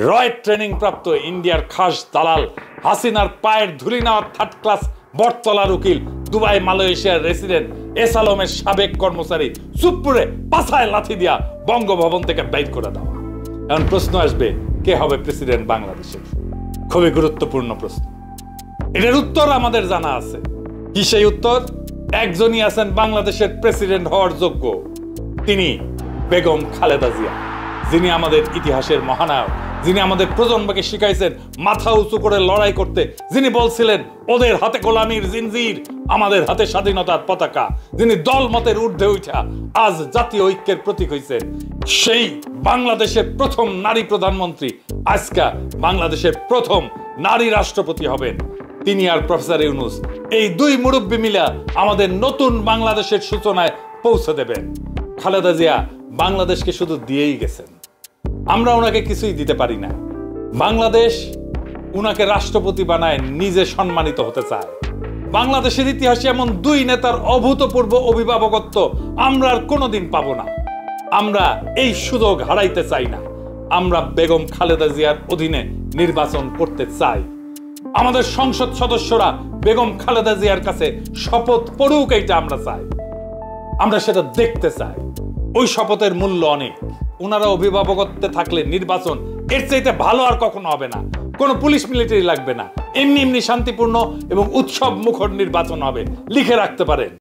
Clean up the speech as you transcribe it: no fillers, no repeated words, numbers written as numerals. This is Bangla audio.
রয় ট্রেনিং প্রাপ্ত ইন্ডিয়ার খাস দালাল হাসিনার পায়ের ধুলি নেওয়া থার্ড ক্লাস বটতলার উকিল দুবাই মালয়েশিয়ার রেসিডেন্ট এস আলমের সাবেক কর্মচারী চুপপুরে পাছায় লাথি দিয়া বঙ্গভবন থেকে বাইর করে দেওয়া। এখন প্রশ্ন আসবে, কে হবে প্রেসিডেন্ট বাংলাদেশের? খুবই গুরুত্বপূর্ণ প্রশ্ন। এটার উত্তর আমাদের জানা আছে। কি সেই উত্তর? একজনই আছেন বাংলাদেশের প্রেসিডেন্ট হওয়ার যোগ্য, তিনি বেগম খালেদা জিয়া, যিনি আমাদের ইতিহাসের মহানায়ক, যিনি আমাদের প্রজন্মকে শিখাইছেন মাথা উঁচু করে লড়াই করতে, যিনি বলছিলেন ওদের হাতে গোলামির জিনজির, আমাদের হাতে স্বাধীনতার পতাকা, যিনি দল মতের ঊর্ধ্বে উঠা আজ জাতীয় ঐক্যের প্রতীক হয়েছেন। সেই বাংলাদেশের প্রথম নারী প্রধানমন্ত্রী, আজকে বাংলাদেশের প্রথম নারী রাষ্ট্রপতি হবেন তিনি আর প্রফেসর ইউনূস। এই দুই মুরব্বী মিলা আমাদের নতুন বাংলাদেশের সূচনায় পৌঁছে দেবেন। খালেদা জিয়া বাংলাদেশকে শুধু দিয়েই গেছেন, আমরা ওনাকে কিছুই দিতে পারি না। বাংলাদেশ উনাকে রাষ্ট্রপতি বানায় নিজে সম্মানিত হতে চায়। বাংলাদেশের ইতিহাসে এমন দুই নেতার অভূতপূর্ব অভিভাবকত্ব আমরা আর কোনোদিন পাবো না। আমরা এই সুযোগ হারাইতে চাই না। আমরা বেগম খালেদা জিয়ার অধীনে নির্বাচন করতে চাই। আমাদের সংসদ সদস্যরা বেগম খালেদা জিয়ার কাছে শপথ পড়ুক, এইটা আমরা চাই। আমরা সেটা দেখতে চাই। ওই শপথের মূল্য অনেক। ওনারা অভিভাবকত্বে থাকলে নির্বাচন এর চাইতে ভালো আর কখনো হবে না। কোনো পুলিশ মিলিটারি লাগবে না, এমনি এমনি শান্তিপূর্ণ এবং উৎসব মুখর নির্বাচন হবে। লিখে রাখতে পারেন।